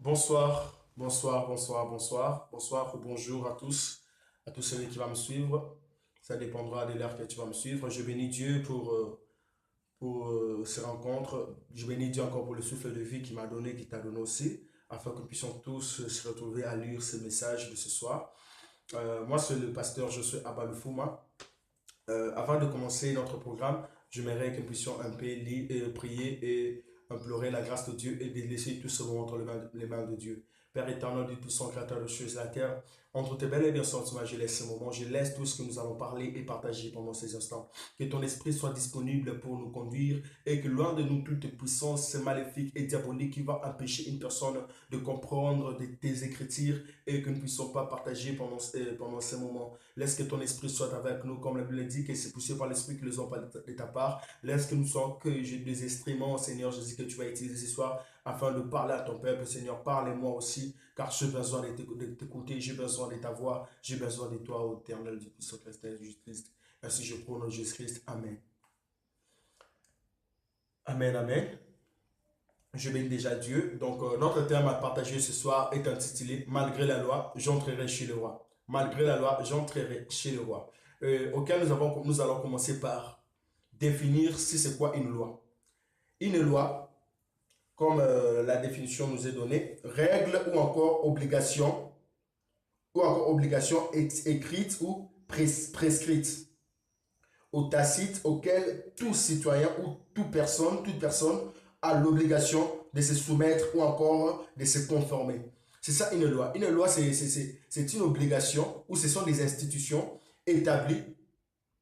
Bonsoir, bonsoir, bonsoir, bonsoir, bonsoir ou bonjour à tous ceux qui vont me suivre. Ça dépendra de l'heure que tu vas me suivre. Je bénis Dieu pour ces rencontres. Je bénis Dieu encore pour le souffle de vie qu'il m'a donné, qu'il t'a donné aussi, afin que nous puissions tous se retrouver à lire ce message de ce soir. Moi, c'est le pasteur Josué Abalufuma. Avant de commencer notre programme, j'aimerais que nous puissions un peu lire, prier et implorer la grâce de Dieu et de laisser tout ce moment entre les mains de Dieu. Père éternel, Dieu puissant, créateur de choses et de la terre, entre tes belles et bien sentiments, je laisse ce moment, je laisse tout ce que nous allons parler et partager pendant ces instants. Que ton esprit soit disponible pour nous conduire et que loin de nous toute puissance maléfique et diabolique qui va empêcher une personne de comprendre tes écritures et que nous ne puissions pas partager pendant ces moments. Laisse que ton esprit soit avec nous, comme la Bible dit, que c'est poussé par l'esprit que les ont pas de ta part. Laisse que nous soyons que des instruments, Seigneur Jésus, que tu vas utiliser ce soir afin de parler à ton peuple. Seigneur, parle-moi aussi, car j'ai besoin de t'écouter, j'ai besoin de ta voix, j'ai besoin de toi, ô éternel du puissant Jésus-Christ. Ainsi je prie au nom de Jésus-Christ. Amen. Amen, amen. Je bénis déjà Dieu. Donc, notre thème à partager ce soir est intitulé Malgré la loi, j'entrerai chez le roi. Malgré la loi, j'entrerai chez le roi. Auquel nous allons commencer par définir si c'est quoi une loi. Une loi, comme la définition nous est donnée, règle ou encore obligation écrite ou prescrite, ou tacite auquel tout citoyen ou toute personne a l'obligation de se soumettre ou encore de se conformer. C'est ça une loi. Une loi, c'est une obligation ou ce sont des institutions établies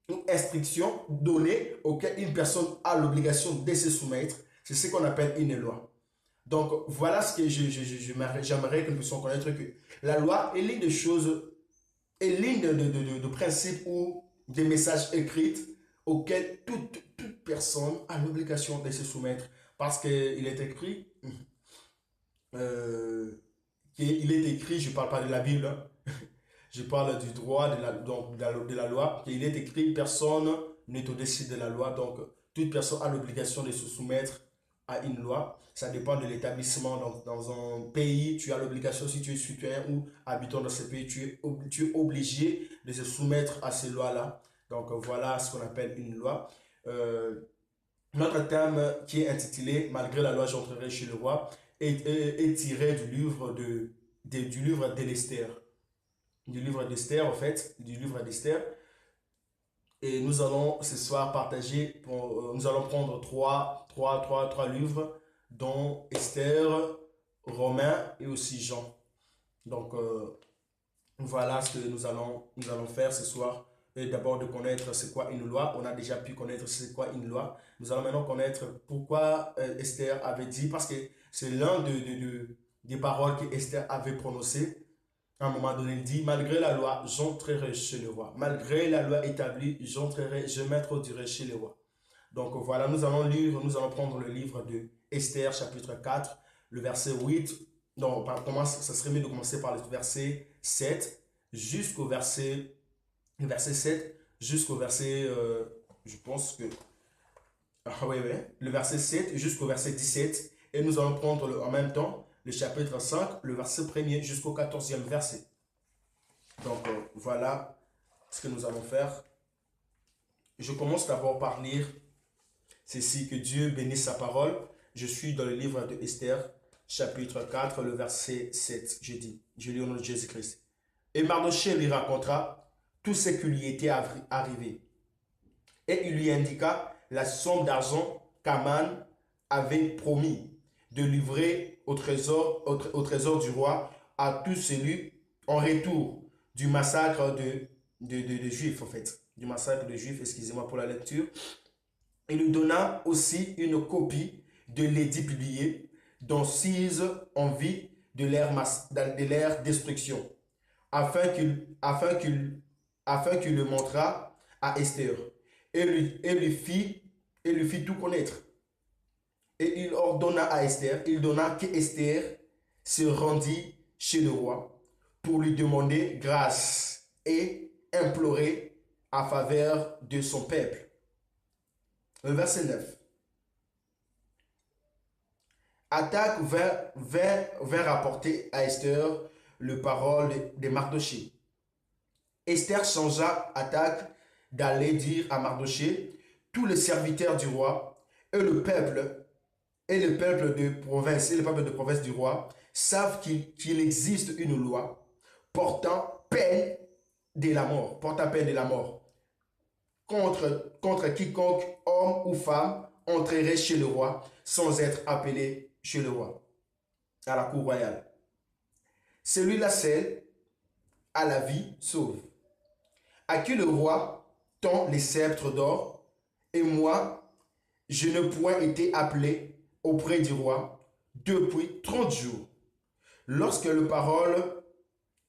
ou instructions données auxquelles une personne a l'obligation de se soumettre. C'est ce qu'on appelle une loi. Donc voilà ce que j'aimerais que nous puissions connaître, que la loi est l'une des choses, est l'une de principes ou des messages écrits auxquels toute personne a l'obligation de se soumettre. Parce qu'il est écrit, qu'il est écrit, je ne parle pas de la Bible, hein, je parle du droit, donc de la loi, qu'il est écrit, personne n'est au-dessus de la loi. Donc toute personne a l'obligation de se soumettre à une loi. Ça dépend de l'établissement. Dans un pays, tu as l'obligation, si tu es citoyen ou habitant dans ce pays, tu es obligé de se soumettre à ces lois-là. Donc voilà ce qu'on appelle une loi. Euh, Notre thème qui est intitulé Malgré la loi, j'entrerai chez le roi est tiré du livre du livre d'Esther. Du livre d'Esther, en fait, du livre d'Esther. Et nous allons ce soir partager, nous allons prendre trois livres, dont Esther, Romain et aussi Jean. Donc, voilà ce que nous allons faire ce soir. Et d'abord de connaître c'est quoi une loi. On a déjà pu connaître c'est quoi une loi. Nous allons maintenant connaître pourquoi Esther avait dit, parce que c'est l'un des paroles que Esther avait prononcées. À un moment donné, il dit, malgré la loi, j'entrerai chez le roi. Malgré la loi établie, je m'introduirai chez le roi. Donc voilà, nous allons prendre le livre de Esther, chapitre 4, le verset 8. Donc, ça serait mieux de commencer par le verset 7 jusqu'au verset, le verset 7 jusqu'au verset, je pense que, le verset 7 jusqu'au verset 17. Et nous allons prendre en même temps le chapitre 5, le verset premier jusqu'au 14e verset. Donc, voilà ce que nous allons faire. Je commence d'abord par lire ceci, que Dieu bénisse sa parole. Je suis dans le livre de Esther, chapitre 4, le verset 7. Je lis au nom de Jésus-Christ. Et Mardochée lui raconta tout ce qui lui était arrivé. Et il lui indiqua la somme d'argent qu'Aman avait promis de livrer au trésor du roi à tous celui en retour du massacre de Juifs, en fait. Du massacre de Juifs, excusez-moi pour la lecture. Il lui donna aussi une copie de l'édit publié, dont Cise en vue de leur destruction, afin qu'il le montra à Esther, et lui fit tout connaître. Et il ordonna à Esther, il donna que Esther se rendit chez le roi pour lui demander grâce et implorer à faveur de son peuple. Le verset 9. Attaque vint rapporter à Esther le parole de Mardoché. Esther changea Attaque d'aller dire à Mardoché, tous les serviteurs du roi et le peuple de province et le peuple de province du roi savent qu'il existe une loi portant peine de la mort, portant peine de la mort contre quiconque, homme ou femme, entrerait chez le roi sans être appelé chez le roi, à la cour royale. Celui-là seul à la vie sauve. À qui le roi tend les sceptres d'or, et moi, je n'ai point été appelé auprès du roi depuis 30 jours. Lorsque les paroles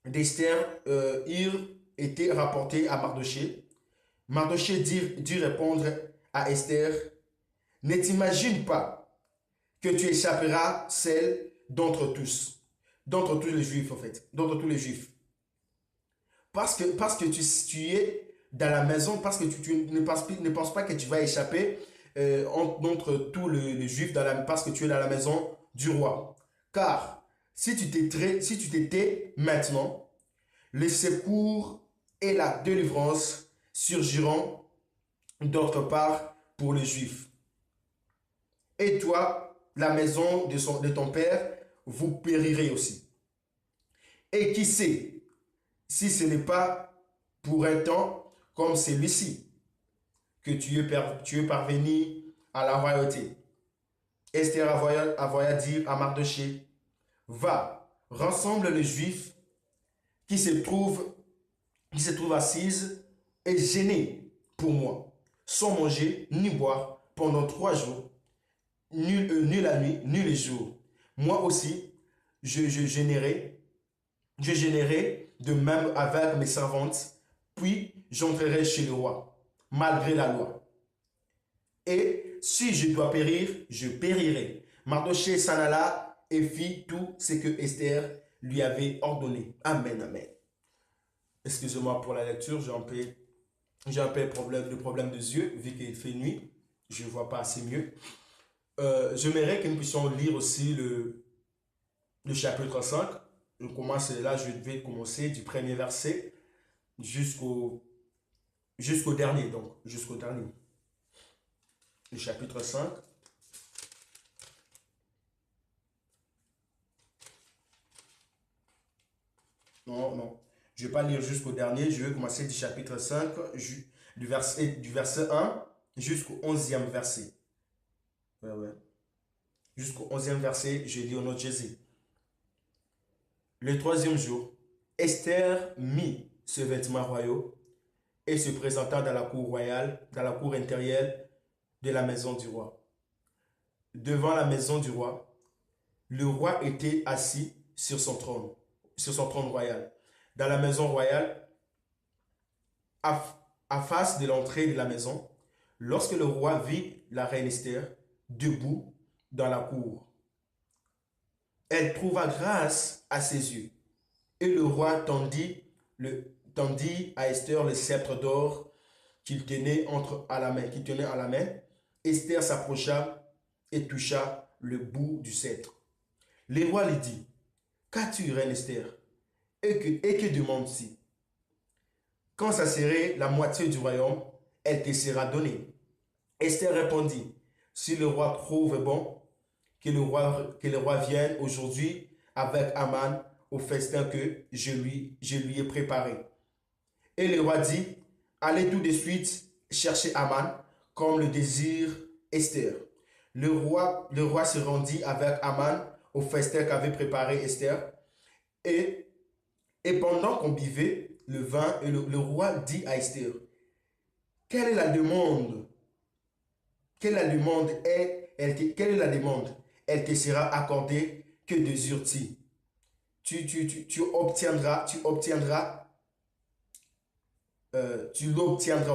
d'Esther eurent été rapportées à Mardoché, Mardoché dut répondre à Esther, ne t'imagine pas que tu échapperas celle d'entre tous les juifs en fait, d'entre tous les juifs. Parce que tu es dans la maison, parce que tu ne penses pas que tu vas échapper entre tous les juifs parce que tu es dans la maison du roi. Car si tu t'étais maintenant, le secours et la délivrance surgiront d'autre part pour les juifs. Et toi, la maison de ton père, vous périrez aussi. Et qui sait, si ce n'est pas pour un temps comme celui-ci que tu es parvenu à la royauté. Esther envoya dire à Mardoché, va, rassemble les Juifs qui se trouvent assises et gênés pour moi, sans manger ni boire pendant 3 jours, ni la nuit, ni les jours. Moi aussi, je gênerai de même avec mes servantes, puis j'entrerai chez le roi, malgré la loi. Et si je dois périr, je périrai. Mardoché s'en alla et fit tout ce que Esther lui avait ordonné. Amen, amen. Excusez-moi pour la lecture, j'ai un peu de problème de yeux, vu qu'il fait nuit, je ne vois pas assez mieux. J'aimerais que nous puissions lire aussi le chapitre 5. Je vais commencer du premier verset jusqu'au dernier, donc jusqu'au dernier. Le chapitre 5. Non, non. Je ne vais pas lire jusqu'au dernier, je vais commencer du chapitre 5, du verset 1 jusqu'au 11e verset. Ouais, ouais. Jusqu'au 11e verset, je lis au nom de Jésus. Le 3e jour, Esther mit ses vêtements royaux et se présenta dans la cour royale, dans la cour intérieure de la maison du roi. Devant la maison du roi, le roi était assis sur son trône royal. Dans la maison royale, à face de l'entrée de la maison, lorsque le roi vit la reine Esther debout dans la cour, elle trouva grâce à ses yeux. Et le roi tendit à Esther le sceptre d'or qu'il tenait à la main. Esther s'approcha et toucha le bout du sceptre. Le roi lui dit, qu'as-tu, reine Esther? Et que demandes-tu? Quand ça serait la moitié du royaume, elle te sera donnée. Esther répondit, si le roi trouve bon, que le roi vienne aujourd'hui avec Aman au festin que je lui ai préparé. Et le roi dit, allez tout de suite chercher Aman, comme le désire Esther. Le roi se rendit avec Aman au festin qu'avait préparé Esther. Et pendant qu'on buvait le vin, le roi dit à Esther, quelle est la demande? Quelle est la demande? Quelle est la demande? Elle te sera accordée. Que désires-tu? Tu l'obtiendras en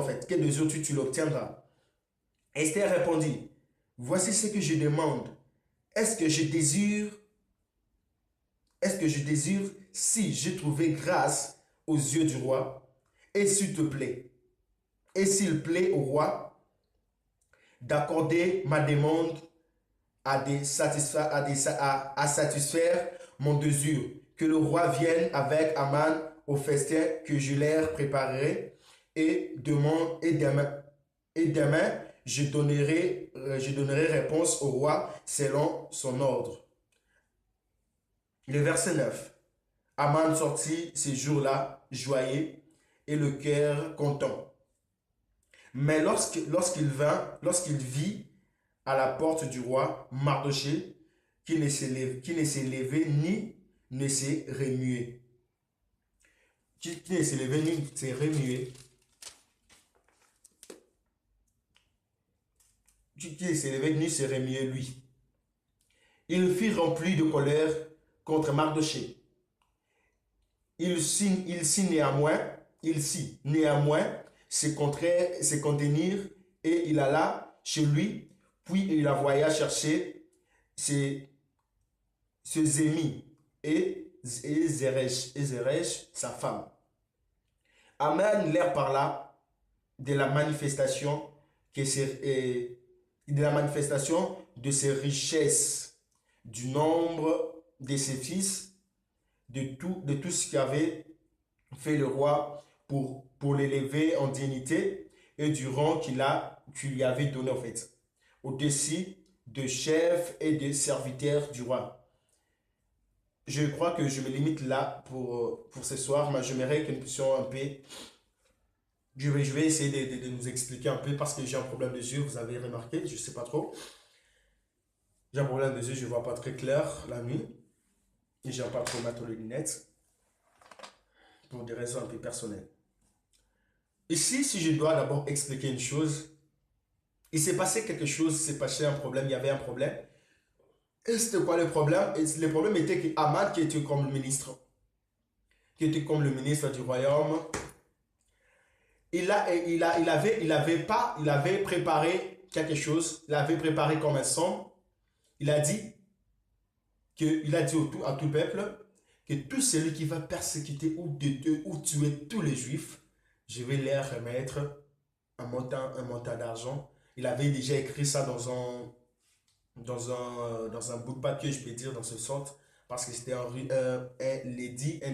fait. Que désires-tu? Tu l'obtiendras. Esther répondit, voici ce que je demande. Est-ce que je désire si j'ai trouvé grâce aux yeux du roi, et s'il te plaît, et s'il plaît au roi d'accorder ma demande à satisfaire mon désir. Que le roi vienne avec Aman au festin que je leur préparerai et demain je donnerai réponse au roi selon son ordre. Le verset 9. Aman sortit ces jours-là joyeux et le cœur content. Mais lorsqu'il vit à la porte du roi Mardochée qui ne s'est levé ni ne s'est remué. Qui ne s'est levé ni ne s'est remué. Qui ne s'est levé ni s'est remué lui. Il fut rempli de colère contre Mardochée. Il sut néanmoins se contenir et il alla chez lui, puis il envoya chercher ses ennemis et Zeresh, sa femme. Aman leur parla de la manifestation de ses richesses, du nombre de ses fils, de tout ce qu'avait fait le roi pour l'élever en dignité et du rang qu'il lui avait donné en fait, au-dessus de chefs et de serviteurs du roi. Je crois que je me limite là pour ce soir, mais j'aimerais que nous puissions un peu... Je vais essayer de nous expliquer un peu parce que j'ai un problème de yeux, vous avez remarqué, je ne sais pas trop. J'ai un problème de yeux, je ne vois pas très clair la nuit. Et je n'aime pas trop mettre les lunettes pour des raisons un peu personnelles. Ici, si je dois d'abord expliquer une chose, il s'est passé quelque chose, il s'est passé un problème, il y avait un problème. Et c'était quoi le problème? Et le problème était qu'Aman, qui était comme le ministre, du royaume, il avait préparé quelque chose, il avait préparé comme un son. Il a dit à tout peuple que tout celui qui va persécuter ou tuer tous les juifs, je vais leur remettre un montant d'argent. Il avait déjà écrit ça dans un bout de papier, je peux dire, dans ce sens, parce que c'était un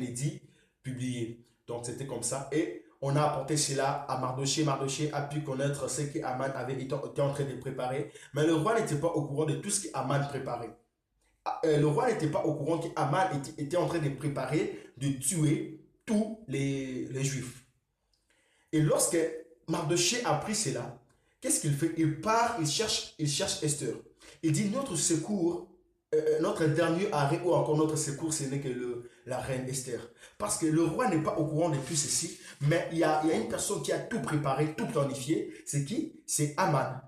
édit publié. Donc c'était comme ça. Et on a apporté cela à Mardochée. Mardochée a pu connaître ce qu'Aman avait été en train de préparer. Mais le roi n'était pas au courant de tout ce qu'Aman préparait. Le roi n'était pas au courant qu'Aman était en train de préparer de tuer tous les juifs. Et lorsque Mardochée a appris cela, qu'est-ce qu'il fait? Il part, il cherche Esther. Il dit notre secours, notre dernier arrêt ou encore notre secours, ce n'est que la reine Esther. Parce que le roi n'est pas au courant de tout ceci, mais il y a une personne qui a tout préparé, tout planifié. C'est qui? C'est Aman.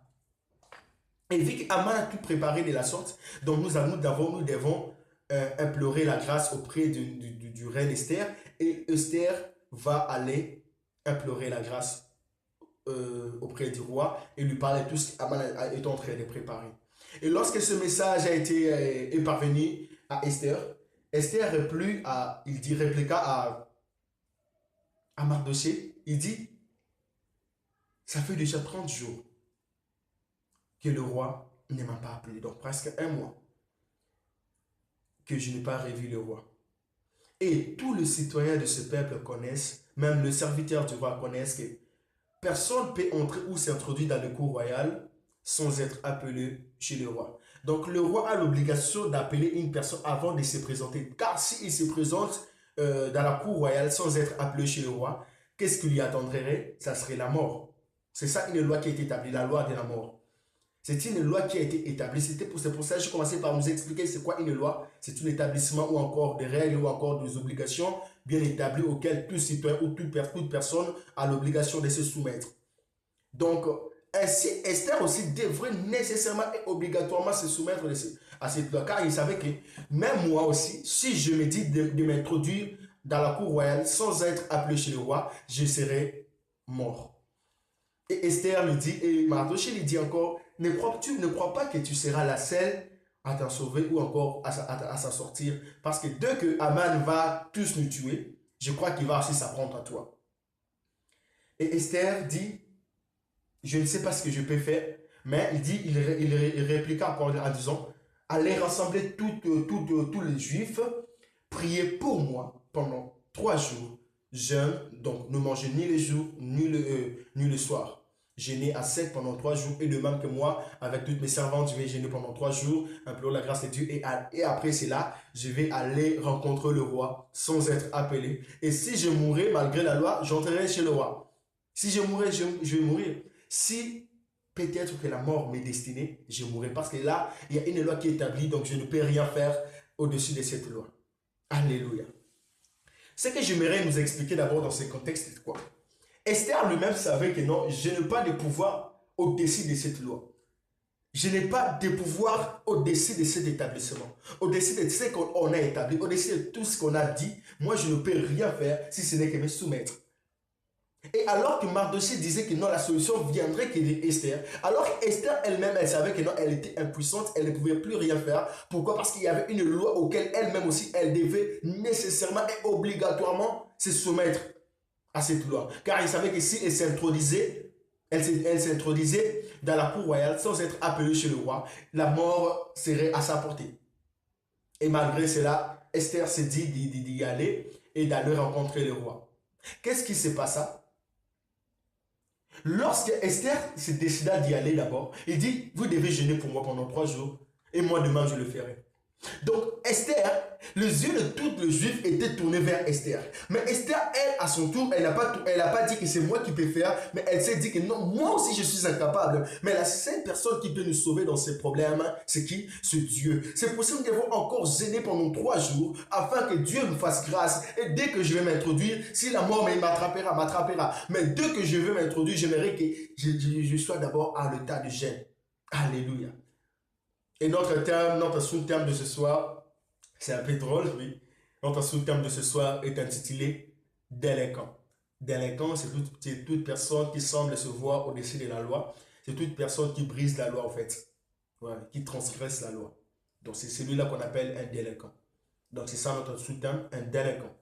Et vu qu'Aman a tout préparé de la sorte, donc nous devons implorer la grâce auprès du reine Esther. Et Esther va aller implorer la grâce auprès du roi et lui parler de tout ce qu'Aman est en train de préparer. Et lorsque ce message a été est parvenu à Esther, Esther répliqua à Mardochée, il dit, ça fait déjà 30 jours que le roi ne m'a pas appelé, donc presque un mois que je n'ai pas revu le roi. Et tous les citoyens de ce peuple connaissent, même le serviteur du roi connaissent que personne ne peut entrer ou s'introduire dans le cour royal sans être appelé chez le roi. Donc le roi a l'obligation d'appeler une personne avant de se présenter. Car s'il se présente dans la cour royale sans être appelé chez le roi, qu'est-ce qui lui attendrait? Ça serait la mort. C'est ça une loi qui a été établie, la loi de la mort. C'est une loi qui a été établie. C'est pour ça que je commençais par vous expliquer c'est quoi une loi. C'est un établissement ou encore des règles ou encore des obligations bien établies auxquelles tout citoyen ou toute personne a l'obligation de se soumettre. Donc, ainsi, Esther aussi devrait nécessairement et obligatoirement se soumettre à cette loi. Car il savait que même moi aussi, si je me dis de m'introduire dans la cour royale sans être appelé chez le roi, je serai mort. Et Esther lui dit, et Mardochée lui dit encore, ne crois pas que tu seras la seule à t'en sauver ou encore à s'en sortir. Parce que dès que Aman va tous nous tuer, je crois qu'il va aussi s'apprendre à toi. Et Esther dit, je ne sais pas ce que je peux faire, mais il répliqua encore en disant, allez rassembler tous les Juifs, priez pour moi pendant 3 jours, jeûne, donc ne mangez ni le jour, ni le soir. Jeûnez à sec pendant 3 jours, et de même que moi, avec toutes mes servantes, je vais jeûner pendant 3 jours, implorer la grâce de Dieu, et après cela, je vais aller rencontrer le roi sans être appelé. Et si je mourrai malgré la loi, j'entrerai chez le roi. Si je mourrai, je vais mourir. Si peut-être que la mort m'est destinée, je mourrai. Parce que là, il y a une loi qui est établie, donc je ne peux rien faire au-dessus de cette loi. Alléluia. Ce que j'aimerais nous expliquer d'abord dans ce contexte, c'est quoi? Esther lui-même savait que non, je n'ai pas de pouvoir au-dessus de cette loi. Je n'ai pas de pouvoir au-dessus de cet établissement, au-dessus de ce qu'on a établi, au-dessus de tout ce qu'on a dit. Moi, je ne peux rien faire si ce n'est que me soumettre. Et alors que Mardochée disait que non, la solution viendrait que d'Esther, alors qu'Esther elle-même, elle savait que non, elle était impuissante, elle ne pouvait plus rien faire. Pourquoi? Parce qu'il y avait une loi auquel elle-même aussi, elle devait nécessairement et obligatoirement se soumettre à cette loi. Car il savait que si elle s'introduisait dans la cour royale sans être appelée chez le roi, la mort serait à sa portée. Et malgré cela, Esther s'est dit d'y aller et d'aller rencontrer le roi. Qu'est-ce qui se passa? Lorsque Esther se décida d'y aller d'abord, il dit, vous devez jeûner pour moi pendant 3 jours, et moi demain je le ferai. Donc Esther, les yeux de tous les Juifs étaient tournés vers Esther. Mais Esther, elle, à son tour, elle n'a pas dit que c'est moi qui peux faire, mais elle s'est dit que non, moi aussi je suis incapable. Mais la seule personne qui peut nous sauver dans ces problèmes, c'est qui? C'est Dieu. C'est pour ça que nous devons encore jeûner pendant 3 jours, afin que Dieu nous fasse grâce. Et dès que je vais m'introduire, si la mort m'attrapera. Mais dès que je vais m'introduire, j'aimerais que je sois d'abord à l'état de jeûne. Alléluia. Et notre sous-thème de ce soir, c'est un peu drôle, oui. Notre sous-thème de ce soir est intitulé Délinquant. Délinquant, c'est toute personne qui semble se voir au-dessus de la loi. C'est toute personne qui brise la loi, en fait. Ouais, qui transgresse la loi. Donc, c'est celui-là qu'on appelle un délinquant. Donc, c'est ça notre sous-thème, un délinquant.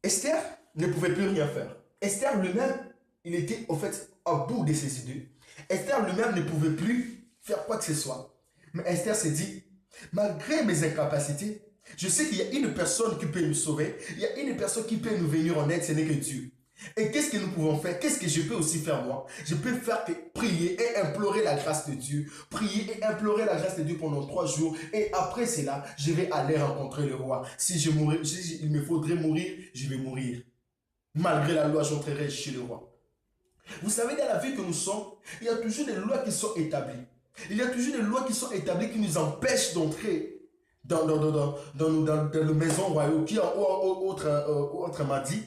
Esther ne pouvait plus rien faire. Esther lui-même, il était, en fait, à bout de ses idées. Esther lui-même ne pouvait plus faire quoi que ce soit. Mais Esther s'est dit, malgré mes incapacités, je sais qu'il y a une personne qui peut nous sauver, il y a une personne qui peut nous venir en aide, ce n'est que Dieu. Et qu'est-ce que nous pouvons faire? Qu'est-ce que je peux aussi faire moi? Je peux faire que prier et implorer la grâce de Dieu. Prier et implorer la grâce de Dieu pendant 3 jours. Et après cela, je vais aller rencontrer le roi. Si il me faudrait mourir, je vais mourir. Malgré la loi, j'entrerai chez le roi. Vous savez, dans la vie que nous sommes, il y a toujours des lois qui sont établies. Il y a toujours des lois qui sont établies qui nous empêchent d'entrer dans la maison royale, qui autrement dit,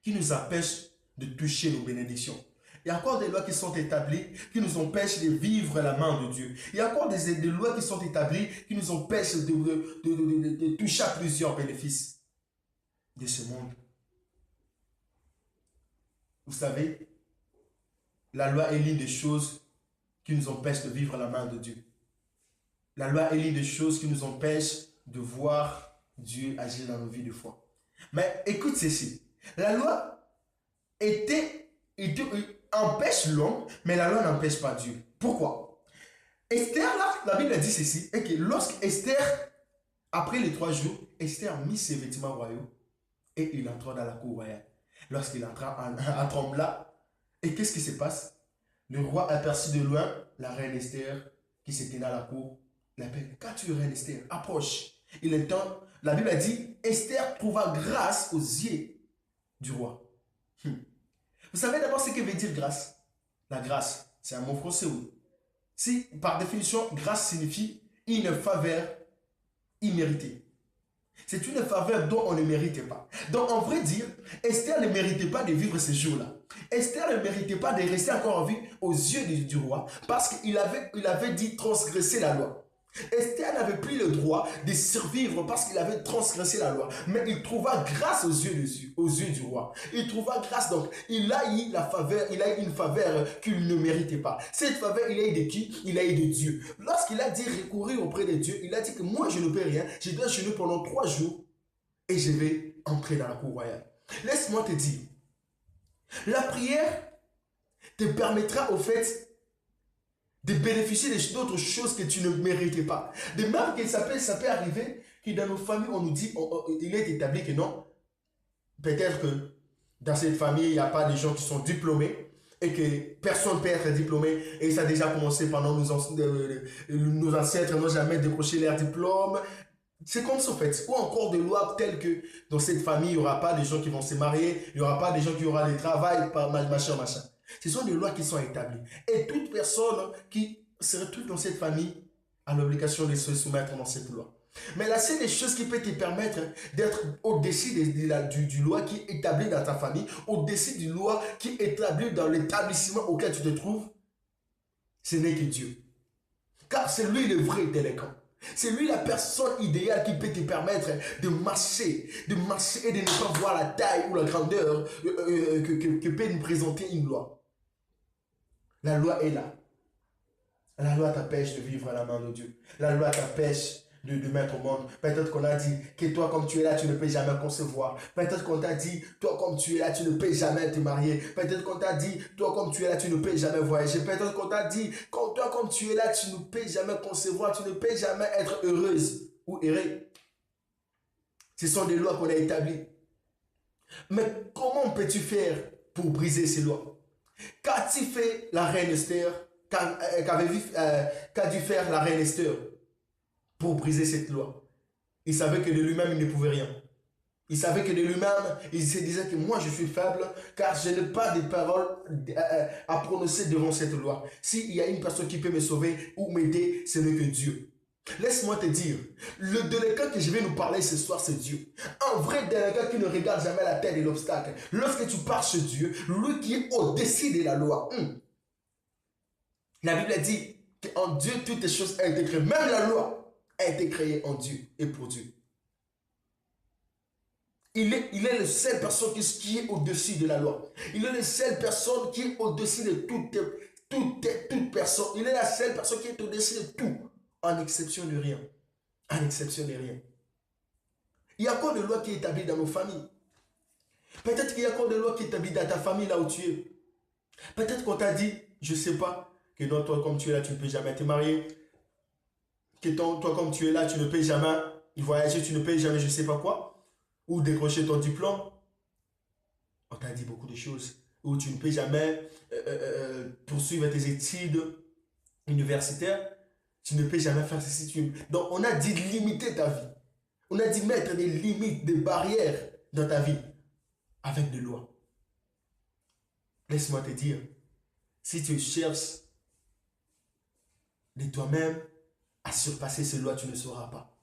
qui nous empêchent de toucher nos bénédictions. Il y a encore des lois qui sont établies qui nous empêchent de vivre la main de Dieu. Il y a encore des lois qui sont établies qui nous empêchent de toucher à plusieurs bénéfices de ce monde. Vous savez, la loi est l'une des choses qui nous empêchent de vivre la main de Dieu. La loi est l'une des choses qui nous empêchent de voir Dieu agir dans nos vies de foi. Mais écoute ceci, la loi empêche l'homme, mais la loi n'empêche pas Dieu. Pourquoi? Esther, là, la Bible dit ceci, et que lorsque Esther, après les 3 jours, Esther mit ses vêtements royaux et il entra dans la cour royale. Lorsqu'il entra en tremblant, et qu'est-ce qui se passe? Le roi aperçut de loin la reine Esther qui se tenait dans la cour. Il appelle, qu'as-tu, reine Esther? Approche. Il entend, la Bible a dit, Esther trouva grâce aux yeux du roi. Vous savez d'abord ce que veut dire grâce? La grâce, c'est un mot français, oui. Si, par définition, grâce signifie une faveur imméritée. C'est une faveur dont on ne méritait pas. Donc, en vrai dire, Esther ne méritait pas de vivre ces jours-là. Esther ne méritait pas de rester encore en vie aux yeux du roi parce qu'il avait dit transgresser la loi. Esther n'avait plus le droit de survivre parce qu'il avait transgressé la loi. Mais il trouva grâce aux yeux du roi. Il trouva grâce, donc il a eu la faveur, il a eu une faveur qu'il ne méritait pas. Cette faveur, il a eu de qui? Il a eu de Dieu. Lorsqu'il a dit recourir auprès de Dieu, il a dit que moi je ne peux rien, je dois jeûner pendant 3 jours et je vais entrer dans la cour royale. Laisse-moi te dire, la prière te permettra au fait de bénéficier d'autres choses que tu ne méritais pas. De même que ça peut arriver que dans nos familles, on nous dit, il est établi que non, peut-être que dans cette famille, il n'y a pas de gens qui sont diplômés et que personne ne peut être diplômé. Et ça a déjà commencé pendant nos ancêtres n'ont jamais décroché leur diplôme. C'est comme ça en fait. Ou encore des lois telles que dans cette famille, il n'y aura pas de gens qui vont se marier, il n'y aura pas de gens qui auront du travail, machin, machin. Ce sont des lois qui sont établies. Et toute personne qui se retrouve dans cette famille a l'obligation de se soumettre dans cette loi. Mais là, c'est des choses qui peuvent te permettre d'être au-dessus du loi qui est établi dans ta famille, au-dessus du loi qui est établi dans l'établissement auquel tu te trouves. Ce n'est que Dieu. Car c'est lui le vrai délinquant. C'est lui la personne idéale qui peut te permettre de marcher et de ne pas voir la taille ou la grandeur que peut nous présenter une loi. La loi est là. La loi t'empêche de vivre à la main de Dieu. La loi t'empêche de mettre au monde. Peut-être qu'on a dit que toi, comme tu es là, tu ne peux jamais concevoir. Peut-être qu'on t'a dit, toi, comme tu es là, tu ne peux jamais te marier. Peut-être qu'on t'a dit, toi, comme tu es là, tu ne peux jamais voyager. Peut-être qu'on t'a dit, toi, comme tu es là, tu ne peux jamais concevoir. Tu ne peux jamais être heureuse ou heureux. Ce sont des lois qu'on a établies. Mais comment peux-tu faire pour briser ces lois? Qu'a-t-il fait la reine Esther? Qu'a dû faire la reine Esther pour briser cette loi? Il savait que de lui-même, il ne pouvait rien. Il savait que de lui-même, il se disait que moi, je suis faible, car je n'ai pas de paroles à prononcer devant cette loi. S'il y a une personne qui peut me sauver ou m'aider, ce n'est que Dieu. Laisse-moi te dire, le délinquant que je vais nous parler ce soir, c'est Dieu. Un vrai délinquant qui ne regarde jamais la tête de l'obstacle. Lorsque tu pars chez Dieu, lui qui est au-dessus de la loi. La Bible dit qu'en Dieu, toutes les choses ont été créées. Même la loi a été créée en Dieu et pour Dieu. Il est la seule personne qui est au-dessus de la loi. Il est la seule personne qui est au-dessus de toute personne. Il est la seule personne qui est au-dessus de tout, en exception de rien. En exception de rien. Il y a encore des lois qui sont établies dans nos familles. Peut-être qu'il y a encore des lois qui sont établies dans ta famille, là où tu es. Peut-être qu'on t'a dit, je ne sais pas, que non, toi, comme tu es là, tu ne peux jamais te marier. Que toi, comme tu es là, tu ne peux jamais voyager, tu ne peux jamais, je ne sais pas quoi. Ou décrocher ton diplôme. On t'a dit beaucoup de choses. Ou tu ne peux jamais poursuivre tes études universitaires. Tu ne peux jamais faire ceci. Donc, on a dit limiter ta vie. On a dit mettre des limites, des barrières dans ta vie avec des lois. Laisse-moi te dire, si tu cherches de toi-même à surpasser ces lois, tu ne sauras pas.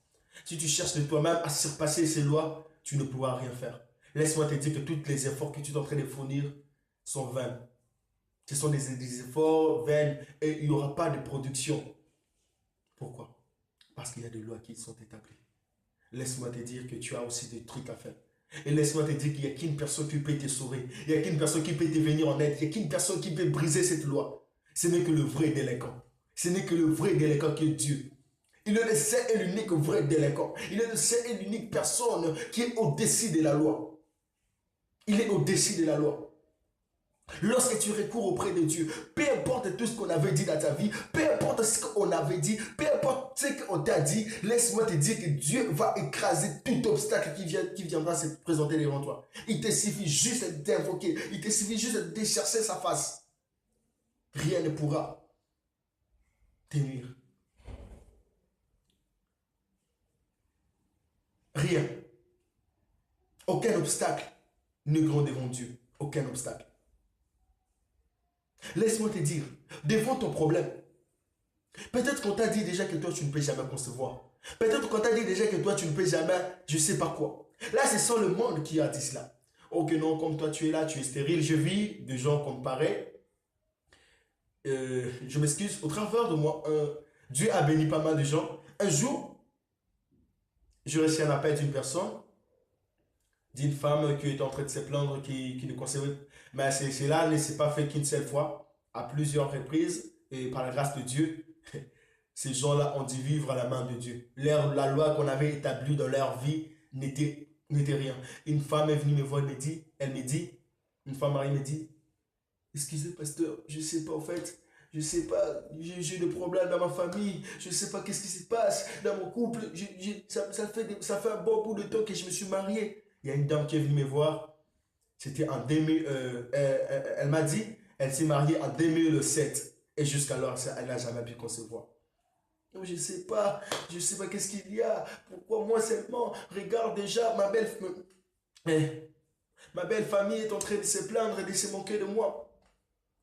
Si tu cherches de toi-même à surpasser ces lois, tu ne pourras rien faire. Laisse-moi te dire que tous les efforts que tu es en train de fournir sont vains. Ce sont des efforts vains et il n'y aura pas de production. Pourquoi? Parce qu'il y a des lois qui sont établies. Laisse-moi te dire que tu as aussi des trucs à faire. Et laisse-moi te dire qu'il n'y a qu'une personne qui peut te sauver. Il n'y a qu'une personne qui peut te venir en aide. Il n'y a qu'une personne qui peut briser cette loi. Ce n'est que le vrai délinquant. Ce n'est que le vrai délinquant qui est Dieu. Il est le seul et l'unique vrai délinquant. Il est le seul et l'unique personne qui est au-dessus de la loi. Il est au-dessus de la loi. Lorsque tu recours auprès de Dieu, peu importe tout ce qu'on avait dit dans ta vie, peu importe ce qu'on avait dit, peu importe ce qu'on t'a dit, laisse-moi te dire que Dieu va écraser tout obstacle qui viendra se présenter devant toi. Il te suffit juste d'invoquer, il te suffit juste de chercher sa face. Rien ne pourra te nuire. Rien. Aucun obstacle ne grand devant Dieu. Aucun obstacle. Laisse-moi te dire, devant ton problème, peut-être qu'on t'a dit déjà que toi tu ne peux jamais concevoir. Peut-être qu'on t'a dit déjà que toi tu ne peux jamais, je ne sais pas quoi. Là, c'est sans le monde qui a dit cela. Ok, non, comme toi tu es là, tu es stérile. Je vis de gens comme pareil. Je m'excuse, au travers de moi, Dieu a béni pas mal de gens. Un jour, j'ai reçu un appel d'une personne, d'une femme qui est en train de se plaindre, qui ne concevait. Mais cela ne s'est pas fait qu'une seule fois, à plusieurs reprises, et par la grâce de Dieu, ces gens-là ont dû vivre à la main de Dieu. La loi qu'on avait établie dans leur vie n'était rien. Une femme est venue me voir, une femme mariée me dit, excusez pasteur, je ne sais pas en fait, Je sais pas, j'ai des problèmes dans ma famille, je sais pas qu'est-ce qui se passe dans mon couple. Ça fait un bon bout de temps que je me suis marié. Il y a une dame qui est venue me voir, c'était en 2000, elle m'a dit, elle s'est mariée en 2007 et jusqu'alors, elle n'a jamais pu concevoir. Donc, je sais pas qu'est-ce qu'il y a, pourquoi moi seulement, regarde déjà, eh, ma belle famille est en train de se plaindre et de se moquer de moi.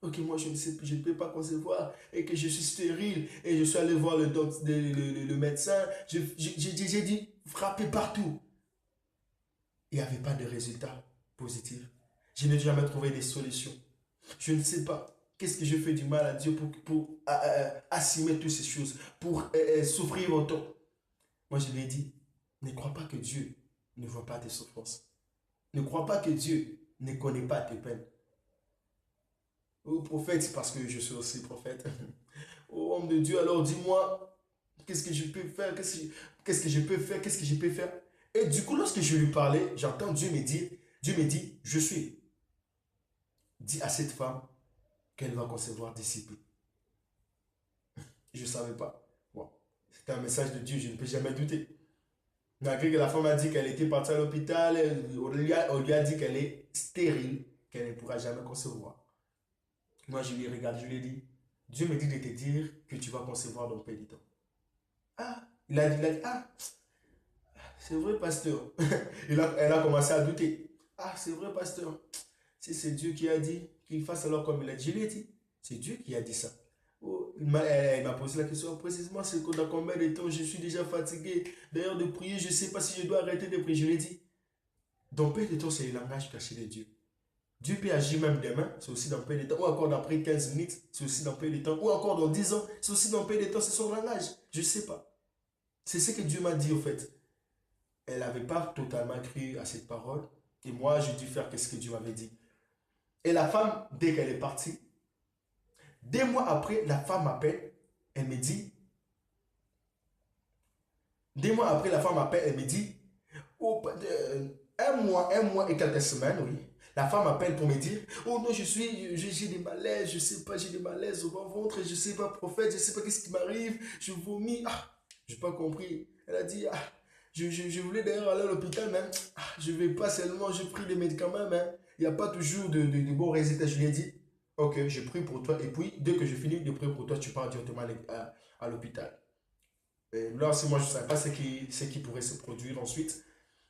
Ok, moi je ne sais, je ne peux pas concevoir et que je suis stérile et je suis allé voir le médecin. J'ai dit frapper partout. Il n'y avait pas de résultat positif. Je n'ai jamais trouvé de solution. Je ne sais pas. Qu'est-ce que je fais du mal à Dieu pour assumer toutes ces choses, pour souffrir autant. Moi je lui ai dit, ne crois pas que Dieu ne voit pas tes souffrances. Ne crois pas que Dieu ne connaît pas tes peines. Oh prophète, parce que je suis aussi prophète. Oh homme de Dieu, alors dis-moi, qu'est-ce que je peux faire, qu'est-ce que je peux faire, qu'est-ce que je peux faire. Et du coup, lorsque je lui parlais, j'entends Dieu me dit, je suis. Dis à cette femme qu'elle va concevoir d'ici peu. Je ne savais pas. Bon, c'était un message de Dieu, je ne peux jamais douter. Malgré que la femme a dit qu'elle était partie à l'hôpital, on lui a dit qu'elle est stérile, qu'elle ne pourra jamais concevoir. Moi, je lui regarde, je lui ai dit, Dieu me dit de te dire que tu vas concevoir dans peu de temps. Ah, il a dit, ah, c'est vrai, pasteur. Elle a commencé à douter. Ah, c'est vrai, pasteur. Si c'est Dieu qui a dit qu'il fasse alors comme il a dit, je lui ai dit, c'est Dieu qui a dit ça. Oh, elle m'a posé la question précisément, c'est dans combien de temps je suis déjà fatigué. D'ailleurs, de prier, je ne sais pas si je dois arrêter de prier. Je lui ai dit, dans peu de temps, c'est le langage caché de Dieu. Dieu peut agir même demain, c'est aussi dans peu de temps, ou encore après 15 minutes, c'est aussi dans peu de temps, ou encore dans 10 ans, c'est aussi dans peu de temps, c'est son langage. Je ne sais pas. C'est ce que Dieu m'a dit au fait. Elle n'avait pas totalement cru à cette parole, et moi, j'ai dû faire ce que Dieu m'avait dit. Et la femme, dès qu'elle est partie, 2 mois après, la femme m'appelle, elle me dit, 2 mois après, la femme m'appelle, elle me dit, oh, un mois et quelques semaines, oui. La femme m'appelle pour me dire, oh non, j'ai des malaises, je sais pas, j'ai des malaises au ventre, je sais pas, prophète, je sais pas qu'est-ce qui m'arrive, je vomis. Ah, j'ai pas compris. Elle a dit, ah, je voulais d'ailleurs aller à l'hôpital, mais ah, je vais pas seulement, je pris des médicaments, mais il n'y a pas toujours de bons résultats. Je lui ai dit, ok, je prie pour toi, et puis dès que je finis de prier pour toi, tu pars directement à l'hôpital. Là, si moi je ne savais pas ce qui pourrait se produire ensuite,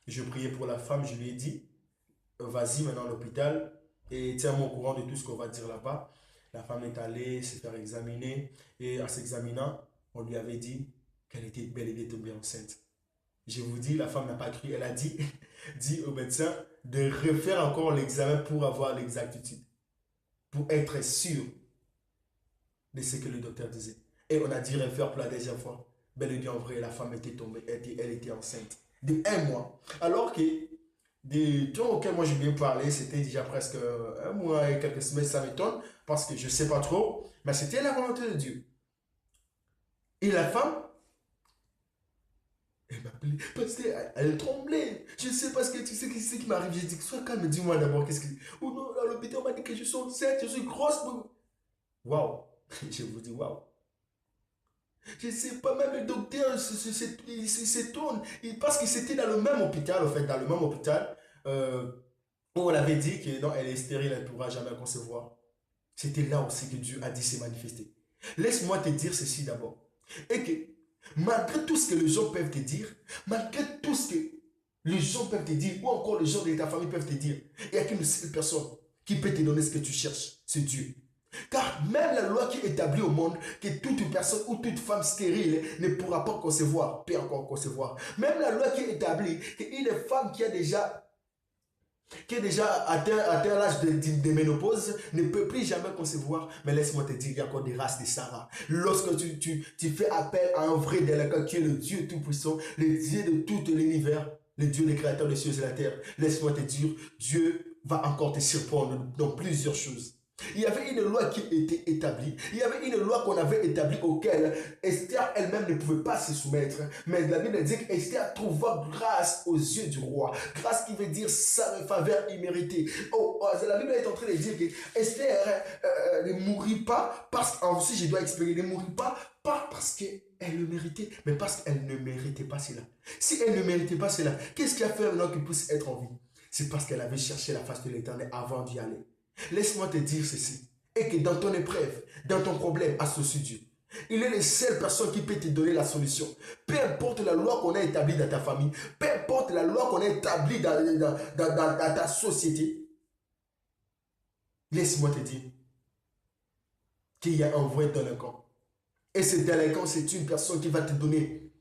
je priais pour la femme, je lui ai dit, vas-y maintenant à l'hôpital et tiens-moi au courant de tout ce qu'on va dire là-bas. La femme est allée se faire examiner et en s'examinant, on lui avait dit qu'elle était bel et bien tombée enceinte. Je vous dis, la femme n'a pas cru, elle a dit, dit au médecin de refaire encore l'examen pour avoir l'exactitude, pour être sûr de ce que le docteur disait. Et on a dit refaire pour la deuxième fois. Bel et bien vrai, la femme était tombée, elle était enceinte de 1 mois. Alors que des temps auxquels moi j'ai bien parlé, c'était déjà presque 1 mois et quelques semaines, ça m'étonne, parce que je ne sais pas trop, mais c'était la volonté de Dieu. Et la femme, elle m'a appelé, parce qu'elle tremblait. Je ne sais pas ce qui m'arrive. J'ai dit, sois calme, dis-moi d'abord qu'est-ce qui. Oh non, à l'hôpital, on m'a dit que je suis enceinte, je suis grosse. Waouh, je vous dis waouh. Je ne sais pas, même le docteur s'étonne. Parce que c'était dans le même hôpital, en fait, dans le même hôpital. euh, où on avait dit que non, elle est stérile, elle ne pourra jamais concevoir. C'était là aussi que Dieu a dit se manifester. Laisse-moi te dire ceci d'abord. Et que malgré tout ce que les gens peuvent te dire, malgré tout ce que les gens peuvent te dire, ou encore les gens de ta famille peuvent te dire, il n'y a qu'une seule personne qui peut te donner ce que tu cherches, c'est Dieu. Car même la loi qui établit au monde que toute personne ou toute femme stérile ne pourra pas concevoir, peut encore concevoir. Même la loi qui établit qu'une femme qui est déjà atteint l'âge de ménopause ne peut plus jamais concevoir. Mais laisse-moi te dire, il y a encore des races de Sarah. Lorsque tu fais appel à un vrai délinquant qui est le Dieu Tout-Puissant, le Dieu de tout l'univers, le Dieu, le créateur des cieux et de la terre, laisse-moi te dire, Dieu va encore te surprendre dans plusieurs choses. Il y avait une loi qui était établie. Il y avait une loi qu'on avait établie auquel Esther elle-même ne pouvait pas se soumettre. Mais la Bible dit qu'Esther trouva grâce aux yeux du roi. Grâce qui veut dire faveur imméritée. La Bible est en train de dire que Esther ne mourit pas parce si je dois expliquer, ne mourit pas parce qu'elle le méritait, mais parce qu'elle ne méritait pas cela. Si elle ne méritait pas cela, qu'est-ce qui a fait maintenant qu'elle puisse être en vie? C'est parce qu'elle avait cherché la face de l'Éternel avant d'y aller. Laisse-moi te dire ceci, et que dans ton épreuve, dans ton problème, associe Dieu. Il est la seule personne qui peut te donner la solution. Peu importe la loi qu'on a établie dans ta famille, peu importe la loi qu'on a établie dans ta société, laisse-moi te dire qu'il y a un vrai délinquant. Et ce délinquant, c'est une personne qui va te donner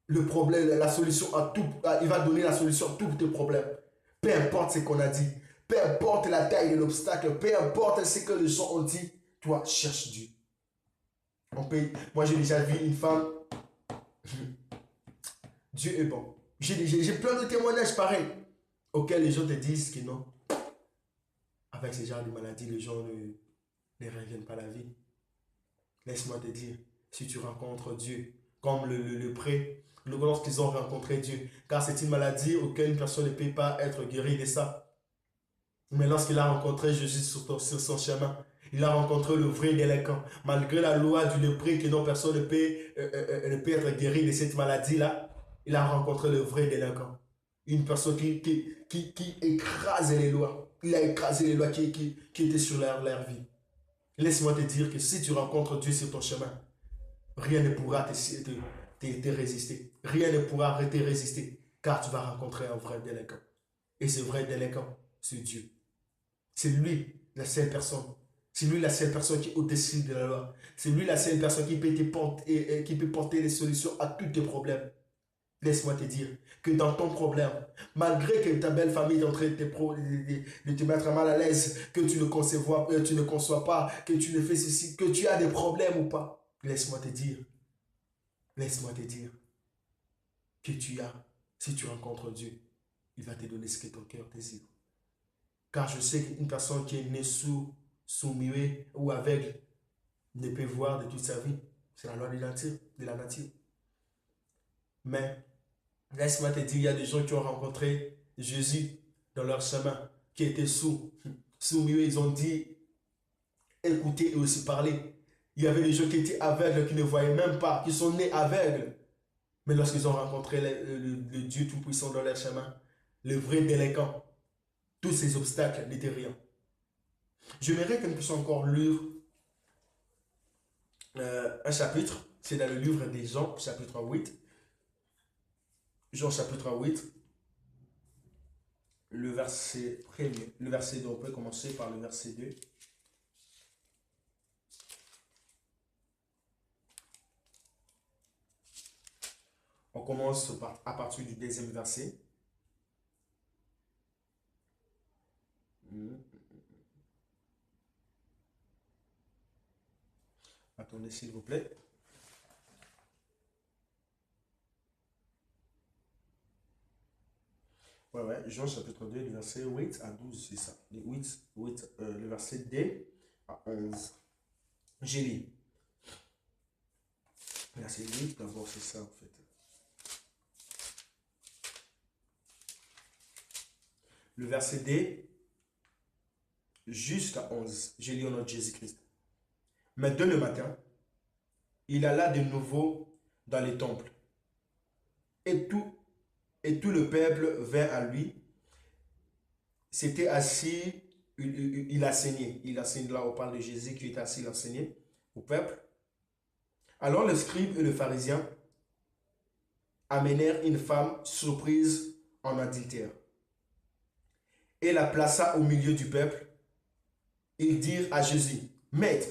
le problème, la solution à tout. Il va donner la solution à tous tes problèmes. Peu importe ce qu'on a dit. Peu importe la taille de l'obstacle, peu importe ce que les gens ont dit, toi, cherche Dieu. Moi, j'ai déjà vu une femme. Dieu est bon. J'ai plein de témoignages pareils auxquels les gens te disent que non. Avec ce genre de maladie, les gens ne reviennent pas à la vie. Laisse-moi te dire, si tu rencontres Dieu, comme le pré, lorsqu'ils ont rencontré Dieu, car c'est une maladie auquel une personne ne peut pas être guérie de ça. Mais lorsqu'il a rencontré Jésus sur son chemin, il a rencontré le vrai délinquant. Malgré la loi du lépré que non personne ne peut être guéri de cette maladie-là, il a rencontré le vrai délinquant. Une personne qui écrase les lois. Il a écrasé les lois qui étaient sur leur vie. Laisse-moi te dire que si tu rencontres Dieu sur ton chemin, rien ne pourra te résister. Rien ne pourra te résister, car tu vas rencontrer un vrai délinquant. Et ce vrai délinquant, c'est Dieu. C'est lui la seule personne. C'est lui la seule personne qui est au-dessus de la loi. C'est lui la seule personne qui peut porter les solutions à tous tes problèmes. Laisse-moi te dire que dans ton problème, malgré que ta belle famille est en train de te mettre mal à l'aise, que tu ne conçois pas, que tu ne fais ceci, que tu as des problèmes ou pas, laisse-moi te dire que si tu rencontres Dieu, il va te donner ce que ton cœur désire. Car je sais qu'une personne qui est née muet ou aveugle ne peut voir de toute sa vie. C'est la loi de la nature. Mais laisse-moi te dire, il y a des gens qui ont rencontré Jésus dans leur chemin, qui étaient muets. Ils ont dit écouter et aussi parler. Il y avait des gens qui étaient aveugles, qui ne voyaient même pas, qui sont nés aveugles. Mais lorsqu'ils ont rencontré le Dieu Tout-Puissant dans leur chemin, le vrai délinquant, tous ces obstacles n'étaient rien. J'aimerais que nous puissions encore lire un chapitre. C'est dans le livre des Jean, chapitre 8. Jean, chapitre 8. Le verset 2. On peut commencer par le verset 2. On commence à partir du deuxième verset. Attendez, s'il vous plaît. Ouais, Jean chapitre 2, le verset 8 à 12, c'est ça. Le verset 2 à 11. J'ai lu. Verset 8, d'abord, c'est ça, en fait. Le verset 2 jusqu'à 11. J'ai lu au nom de Jésus-Christ. Mais dès le matin, il alla de nouveau dans les temples. Et tout le peuple vint à lui. C'était assis, il enseignait. Il enseigne, là on parle de Jésus qui est assis, il enseignait au peuple. Alors le scribe et le pharisien amenèrent une femme surprise en adultère et la plaça au milieu du peuple. Ils dirent à Jésus, Maître,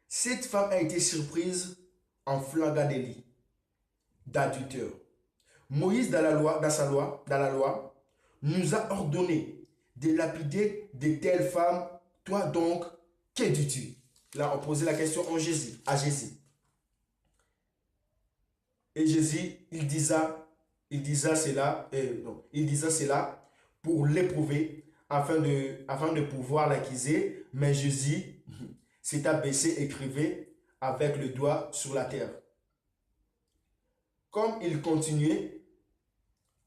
cette femme a été surprise en flagrant délit d'adultère. Moïse, dans la loi, nous a ordonné de lapider de telles femmes. Toi donc, que dis-tu? Là, on posait la question à Jésus. Et Jésus, il disait cela pour l'éprouver afin de pouvoir l'accuser, mais Jésus s'est abaissé, écrivait avec le doigt sur la terre. Comme il continuait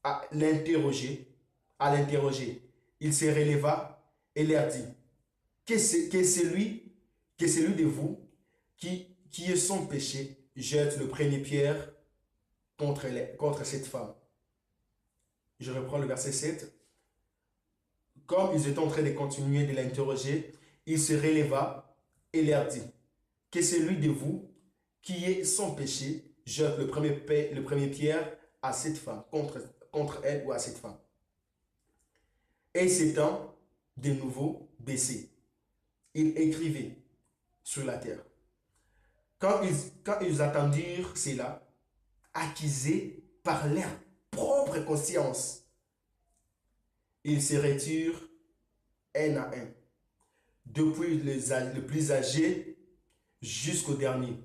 à l'interroger, il se releva et leur dit, que celui de vous qui est sans péché jette le premier pierre contre cette femme. Je reprends le verset 7. Comme ils étaient en train de continuer de l'interroger, il se releva et leur dit, que celui de vous qui est sans péché jette le premier pierre à cette femme, contre elle ou à cette femme. Et s'étant de nouveau baissé, il écrivait sur la terre. Quand ils attendirent cela, accusés par leur propre conscience, ils se retirent un à un, depuis le plus âgé jusqu'au dernier.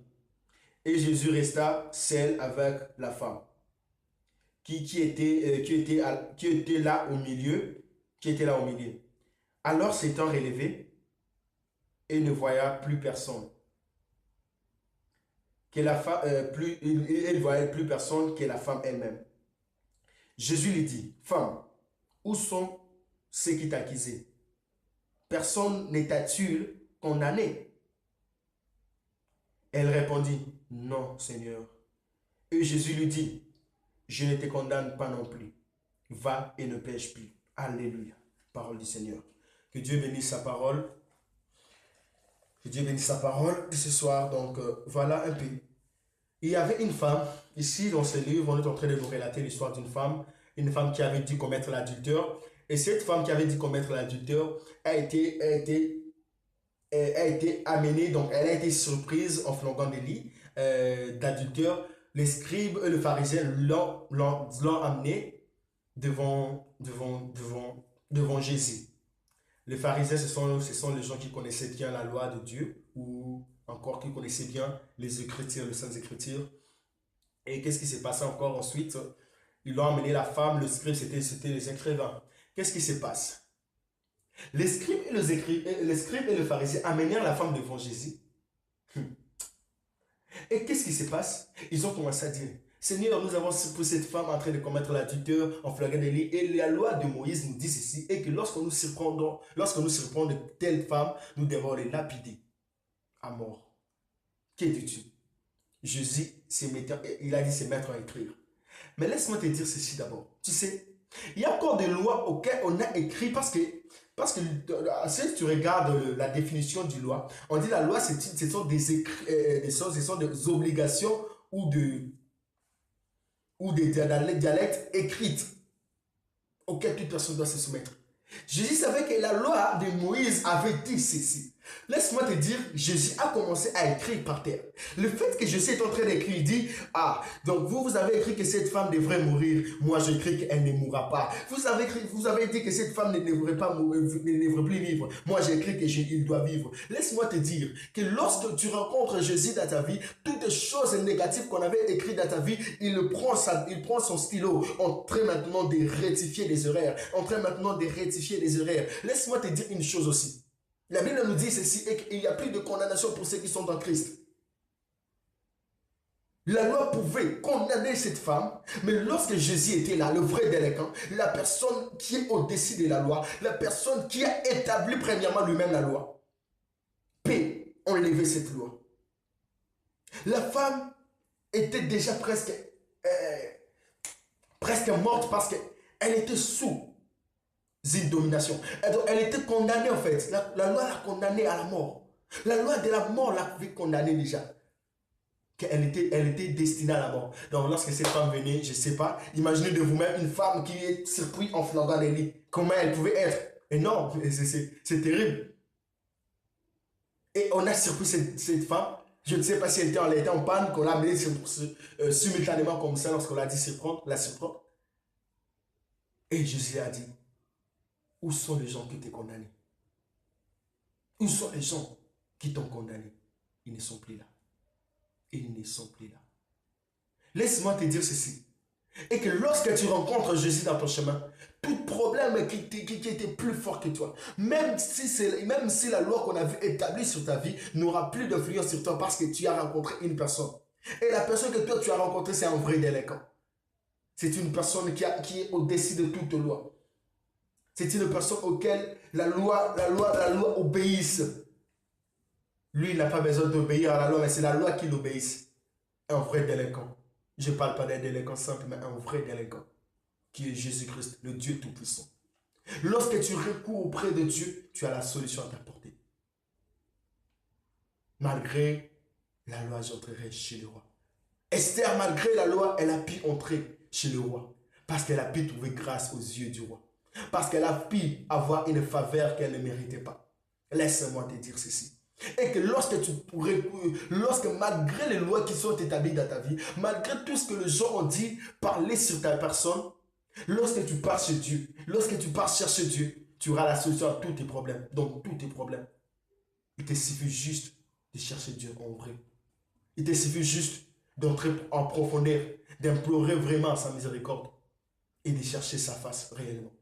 Et Jésus resta seul avec la femme qui était là au milieu, Alors s'étant relevé, et ne voya plus personne, il ne voyait plus personne que la femme elle-même. Jésus lui dit, femme, où sont ceux qui t'accusaient? Personne ne t'a-t-il condamné? Elle répondit, non, Seigneur. Et Jésus lui dit, je ne te condamne pas non plus. Va et ne pêche plus. Alléluia. Parole du Seigneur. Que Dieu bénisse sa parole. Que Dieu bénisse sa parole ce soir. Donc, voilà un peu. Il y avait une femme, ici dans ce livre, on est en train de nous relater l'histoire d'une femme, une femme qui avait dû commettre l'adultère. Et cette femme qui avait dû commettre l'adultère a été amenée, donc elle a été surprise en flanquant des lits d'adultère. Les scribes et le pharisien l'ont amené devant Jésus. Les pharisiens, ce sont les gens qui connaissaient bien la loi de Dieu ou encore qui connaissaient bien les Écritures, les Saintes Écritures. Et qu'est-ce qui s'est passé encore ensuite? Ils l'ont amené la femme, le scribe, c'était les écrivains. Qu'est-ce qui se passe? Les scribes et le pharisien amenèrent la femme devant Jésus. Et qu'est-ce qui se passe? Ils ont commencé à dire, Seigneur, nous avons pour cette femme en train de commettre l'adultère en flagrant délit. Et la loi de Moïse nous dit ceci, et que lorsque nous surprendons de telles femmes, nous devons les lapider à mort. Que dis-tu? Jésus, il a dit se mettre à écrire. Mais laisse-moi te dire ceci d'abord. Tu sais, il y a encore des lois auxquelles on a écrit parce que si tu regardes la définition du loi, on dit la loi, ce sont des obligations ou des dialectes écrites auxquelles toute personne doit se soumettre. Jésus savait que la loi de Moïse avait dit ceci. Laisse-moi te dire, Jésus a commencé à écrire par terre. Le fait que Jésus est en train d'écrire, il dit, donc vous avez écrit que cette femme devrait mourir. Moi, j'écris qu'elle ne mourra pas. Vous avez dit que cette femme ne devrait pas mourir, ne devrait plus vivre. Moi, j'écris qu'il doit vivre. Laisse-moi te dire que lorsque tu rencontres Jésus dans ta vie, toutes les choses négatives qu'on avait écrites dans ta vie, il prend son stylo, en train maintenant de rectifier les erreurs, Laisse-moi te dire une chose aussi. La Bible nous dit ceci, et qu'il n'y a plus de condamnation pour ceux qui sont en Christ. La loi pouvait condamner cette femme, mais lorsque Jésus était là, le vrai délinquant, la personne qui est au-dessus de la loi, la personne qui a établi premièrement lui-même la loi, peut enlever cette loi. La femme était déjà presque morte parce qu'elle était sous une domination. Elle était condamnée en fait. La loi l'a condamnée à la mort. La loi de la mort l'avait condamnée déjà. Elle était destinée à la mort. Donc lorsque cette femme venait, je ne sais pas, imaginez de vous-même une femme qui est surprise en flanquant les lits. Comment elle pouvait être? Et non, c'est terrible. Et on a surpris cette femme. Je ne sais pas si elle était en panne, qu'on l'a amenée simultanément comme ça lorsqu'on l'a dit la surprendre. Et Jésus a dit, où sont les gens qui t'ont condamné? Où sont les gens qui t'ont condamné? Ils ne sont plus là. Ils ne sont plus là. Laisse-moi te dire ceci. Et que lorsque tu rencontres Jésus dans ton chemin, tout problème qui était plus fort que toi, même si la loi qu'on a vu établie sur ta vie n'aura plus d'influence sur toi parce que tu as rencontré une personne. Et la personne que toi tu as rencontrée, c'est un vrai délinquant. C'est une personne qui est au-dessus de toute loi. C'est une personne auquel la loi obéisse. Lui, il n'a pas besoin d'obéir à la loi, mais c'est la loi qui l'obéisse. Un vrai délinquant. Je ne parle pas d'un délinquant simple, mais un vrai délinquant, qui est Jésus-Christ, le Dieu Tout-Puissant. Lorsque tu recours auprès de Dieu, tu as la solution à t'apporter. Malgré la loi, j'entrerai chez le roi. Esther, malgré la loi, elle a pu entrer chez le roi. Parce qu'elle a pu trouver grâce aux yeux du roi. Parce qu'elle a pu avoir une faveur qu'elle ne méritait pas. Laisse-moi te dire ceci. Et que lorsque malgré les lois qui sont établies dans ta vie, malgré tout ce que les gens ont dit, parler sur ta personne, lorsque tu pars chez Dieu, lorsque tu pars chercher Dieu, tu auras la solution à tous tes problèmes. Donc tous tes problèmes. Il te suffit juste de chercher Dieu en vrai. Il te suffit juste d'entrer en profondeur, d'implorer vraiment sa miséricorde et de chercher sa face réellement.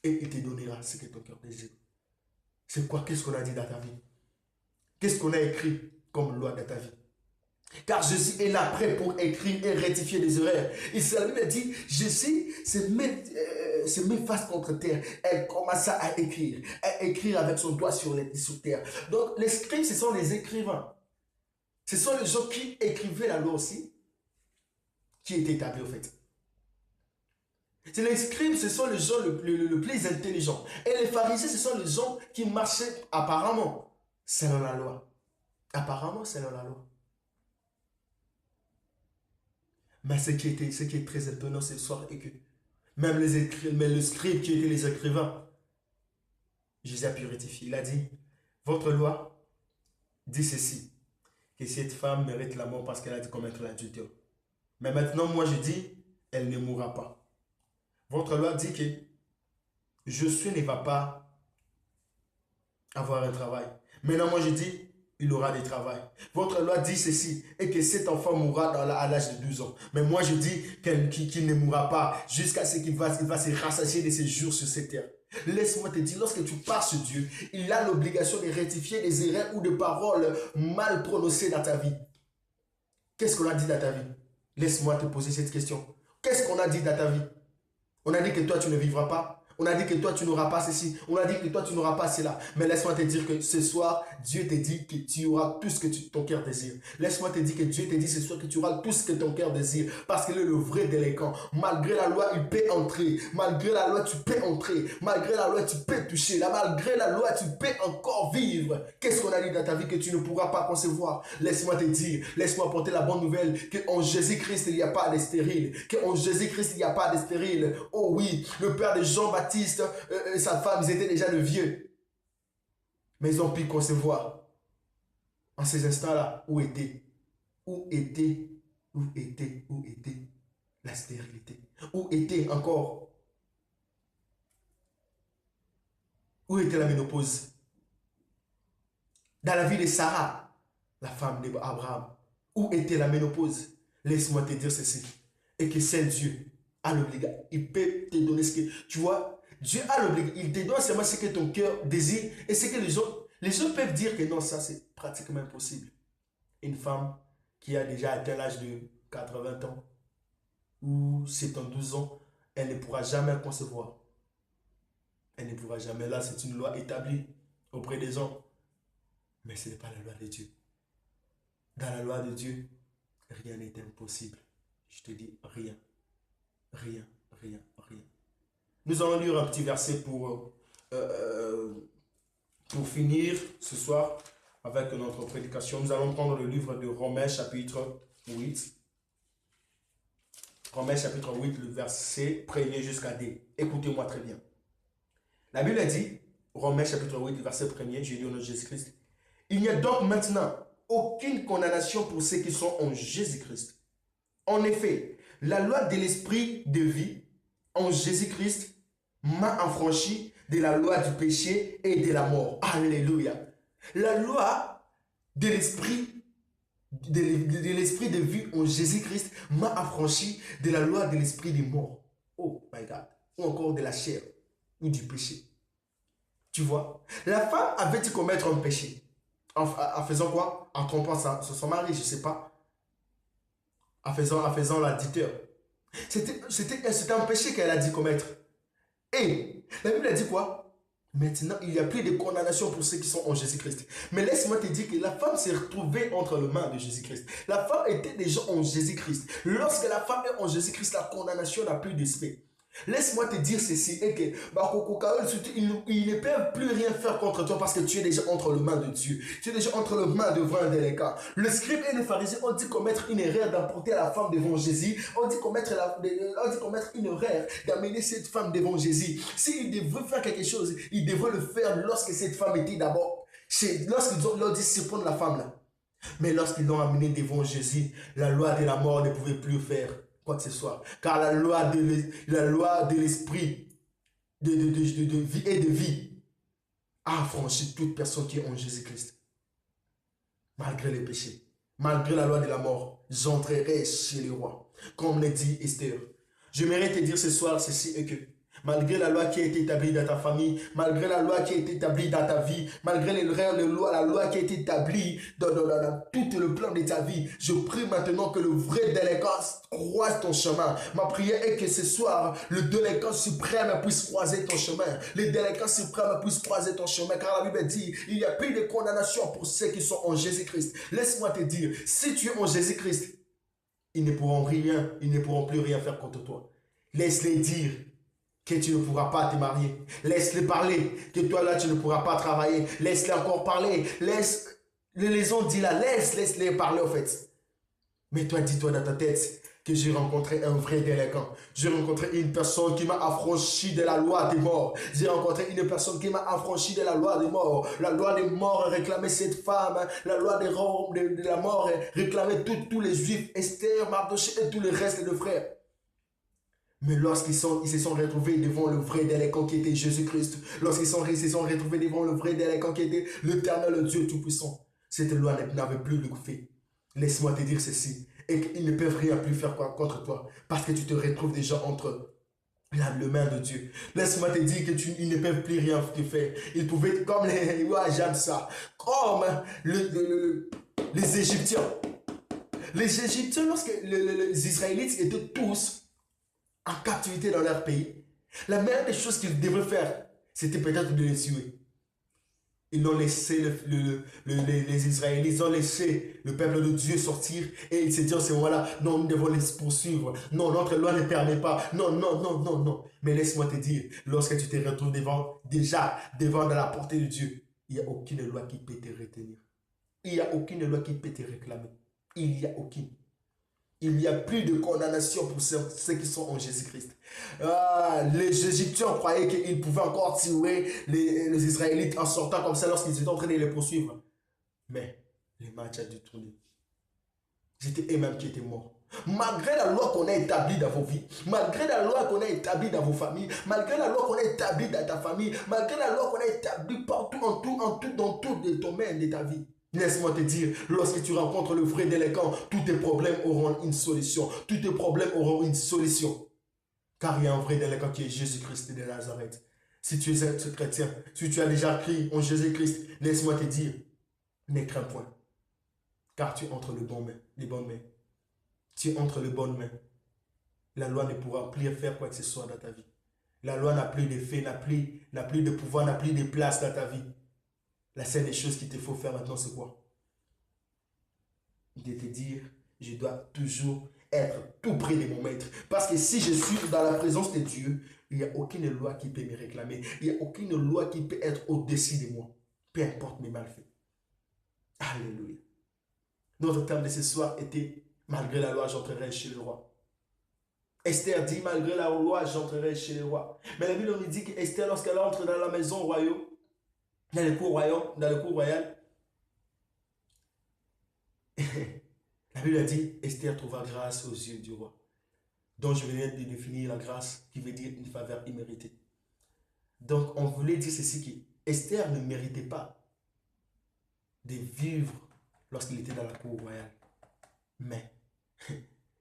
Et il te donnera ce que ton cœur désire. C'est quoi? Qu'est-ce qu'on a dit dans ta vie? Qu'est-ce qu'on a écrit comme loi dans ta vie? Car Jésus est là prêt pour écrire et rectifier les erreurs. Il s'est lui a dit, Jésus se met face contre terre. Elle commença à écrire avec son doigt sur terre. Donc les scribes, ce sont les écrivains. Ce sont les gens qui écrivaient la loi aussi, qui étaient établis au fait. Les scribes, ce sont les gens le plus intelligents. Et les pharisiens, ce sont les gens qui marchaient apparemment selon la loi. Apparemment selon la loi. Mais ce qui est très étonnant ce soir est que même les scribes qui étaient les écrivains, Jésus a pu rectifier. Il a dit, votre loi dit ceci, que cette femme mérite la mort parce qu'elle a dû commettre l'adultère. Mais maintenant, moi je dis, elle ne mourra pas. Votre loi dit que Josué ne va pas avoir un travail. Maintenant, moi je dis, il aura du travail. Votre loi dit ceci, et que cet enfant mourra à l'âge de 12 ans. Mais moi je dis qu'il ne mourra pas jusqu'à ce qu'il va se rassasier de ses jours sur cette terre. Laisse-moi te dire, lorsque tu pars sur Dieu, il a l'obligation de rectifier des erreurs ou des paroles mal prononcées dans ta vie. Qu'est-ce qu'on a dit dans ta vie? Laisse-moi te poser cette question. Qu'est-ce qu'on a dit dans ta vie? On a dit que toi tu ne vivras pas. On a dit que toi tu n'auras pas ceci. On a dit que toi tu n'auras pas cela. Mais laisse-moi te dire que ce soir, Dieu te dit que tu auras tout ce que ton cœur désire. Laisse-moi te dire que Dieu te dit ce soir que tu auras tout ce que ton cœur désire. Parce qu'il est le vrai délinquant. Malgré la loi, il peut entrer. Malgré la loi, tu peux entrer. Malgré la loi, tu peux toucher. Malgré la loi, tu peux encore vivre. Qu'est-ce qu'on a dit dans ta vie que tu ne pourras pas concevoir? Laisse-moi te dire, laisse-moi porter la bonne nouvelle qu'en Jésus-Christ, il n'y a pas de stérile. Qu'en Jésus-Christ, il n'y a pas de stérile. Oh oui, le père de Jean-Baptiste, sa femme, ils étaient déjà de vieux. Mais ils ont pu concevoir. En ces instants-là, où était la stérilité? Où était encore? Où était la ménopause? Dans la vie de Sarah, la femme d'Abraham, où était la ménopause? Laisse-moi te dire ceci. Et que c'est Dieu a l'obligation. Il peut te donner ce que tu vois. Dieu a l'obligation. Il te donne seulement ce que ton cœur désire et ce que les gens peuvent dire que non, ça c'est pratiquement impossible. Une femme qui a déjà atteint l'âge de 80 ans ou 72 ans, elle ne pourra jamais concevoir. Elle ne pourra jamais. Là, c'est une loi établie auprès des hommes. Mais ce n'est pas la loi de Dieu. Dans la loi de Dieu, rien n'est impossible. Je te dis rien. Rien, rien, rien. Nous allons lire un petit verset pour finir ce soir avec notre prédication. Nous allons prendre le livre de Romains chapitre 8. Romains chapitre 8, le verset 1er jusqu'à D. Écoutez-moi très bien. La Bible dit, Romains chapitre 8, le verset 1er, je lis au nom de Jésus-Christ. Il n'y a donc maintenant aucune condamnation pour ceux qui sont en Jésus-Christ. En effet, la loi de l'esprit de vie en Jésus-Christ m'a affranchi de la loi du péché et de la mort. Alléluia. La loi de l'esprit de l'esprit de vie en Jésus-Christ m'a affranchi de la loi de l'esprit des morts. Oh my God. Ou encore de la chair ou du péché. Tu vois, la femme avait dû commettre un péché. En faisant quoi? En trompant son mari, je ne sais pas. En faisant l'additeur. C'était un péché qu'elle a dit commettre. Et la Bible a dit quoi? Maintenant, il n'y a plus de condamnation pour ceux qui sont en Jésus-Christ. Mais laisse-moi te dire que la femme s'est retrouvée entre les mains de Jésus-Christ. La femme était déjà en Jésus-Christ. Lorsque la femme est en Jésus-Christ, la condamnation n'a plus d'esprit. Laisse-moi te dire ceci, et que ils ne peuvent plus rien faire contre toi parce que tu es déjà entre les mains de Dieu. Tu es déjà entre les mains devant un délécat. Le scribe et le pharisien ont dit commettre une erreur d'apporter la femme devant Jésus. On dit commettre une erreur d'amener cette femme devant Jésus. S'ils devraient faire quelque chose, ils devraient le faire lorsque cette femme était d'abord lorsqu'ils ont leur dit surprendre la femme là. Mais lorsqu'ils l'ont amenée devant Jésus, la loi de la mort ne pouvait plus faire quoi que ce soit. Car la loi de l'esprit de vie et de vie a affranchi toute personne qui est en Jésus-Christ. Malgré les péchés, malgré la loi de la mort, j'entrerai chez le roi. Comme l'a dit Esther. J'aimerais te dire ce soir ceci et que malgré la loi qui a été établie dans ta famille, malgré la loi qui a été établie dans ta vie, malgré la loi qui a été établie dans tout le plan de ta vie, je prie maintenant que le vrai délinquant croise ton chemin. Ma prière est que ce soir, le délinquant suprême puisse croiser ton chemin. Le délinquant suprême puisse croiser ton chemin, car la Bible dit, il n'y a plus de condamnation pour ceux qui sont en Jésus-Christ. Laisse-moi te dire, si tu es en Jésus-Christ, ils ne pourront plus rien faire contre toi. Laisse-les dire que tu ne pourras pas te marier. Laisse-les parler, que toi là tu ne pourras pas travailler. Laisse-les encore parler. Les ont dit là, laisse-les parler en fait. Mais toi, dis-toi dans ta tête que j'ai rencontré un vrai délinquant. J'ai rencontré une personne qui m'a affranchi de la loi des morts. J'ai rencontré une personne qui m'a affranchi de la loi des morts. La loi des morts réclamait cette femme. La loi de la mort réclamait tous les juifs, Esther, Mardochée et tous les restes de frères. Mais lorsqu'ils se sont retrouvés devant le vrai délinquant qui était Jésus-Christ, lorsqu'ils se sont retrouvés devant le vrai délinquant qui était l'Éternel, le Dieu Tout-Puissant, cette loi n'avait plus de fait. Laisse-moi te dire ceci, et qu'ils ne peuvent rien plus faire contre toi, parce que tu te retrouves déjà entre la main de Dieu. Laisse-moi te dire qu'ils ne peuvent plus rien te faire. Ils pouvaient, comme j'aime ça, comme les Égyptiens. Les Égyptiens, lorsque les Israélites étaient tous en captivité dans leur pays, la meilleure des choses qu'ils devraient faire, c'était peut-être de les tuer. Ils ont laissé les Israélites, ils ont laissé le peuple de Dieu sortir et ils se disent à ce moment-là, non, nous devons les poursuivre. Non, notre loi ne permet pas. Non, non, non, non, non. Mais laisse-moi te dire, lorsque tu te retrouves devant la portée de Dieu, il n'y a aucune loi qui peut te retenir. Il n'y a aucune loi qui peut te réclamer. Il n'y a aucune. Il n'y a plus de condamnation pour ceux qui sont en Jésus-Christ. Les Égyptiens croyaient qu'ils pouvaient encore tuer les Israélites en sortant comme ça lorsqu'ils étaient en train de les poursuivre. Mais les matchs ont dû tourner. C'était eux-mêmes qui étaient morts. Malgré la loi qu'on a établie dans vos vies, malgré la loi qu'on a établie dans vos familles, malgré la loi qu'on a établie dans ta famille, malgré la loi qu'on a établie partout, dans tous les domaines de ta vie, laisse-moi te dire, lorsque tu rencontres le vrai délinquant, tous tes problèmes auront une solution. Tous tes problèmes auront une solution. Car il y a un vrai délinquant qui est Jésus-Christ de Nazareth. Si tu es un chrétien, si tu as déjà crié en Jésus-Christ, laisse-moi te dire, ne crains point. Car tu es entre les bonnes mains. Tu es entre les bonnes mains. La loi ne pourra plus faire quoi que ce soit dans ta vie. La loi n'a plus d'effet, n'a plus de pouvoir, n'a plus de place dans ta vie. La seule des choses qu'il te faut faire maintenant, c'est quoi? De te dire, je dois toujours être tout près de mon maître. Parce que si je suis dans la présence de Dieu, il n'y a aucune loi qui peut me réclamer. Il n'y a aucune loi qui peut être au-dessus de moi. Peu importe mes malfaits. Alléluia. Notre thème de ce soir était, malgré la loi, j'entrerai chez le roi. Esther dit, malgré la loi, j'entrerai chez le roi. Mais la Bible nous dit qu'Esther, lorsqu'elle entre dans la maison royale, dans le cours royal, la Bible a dit, Esther trouva grâce aux yeux du roi. Donc je venais de définir la grâce qui veut dire une faveur imméritée. Donc on voulait dire ceci que Esther ne méritait pas de vivre lorsqu'il était dans la cour royale. mais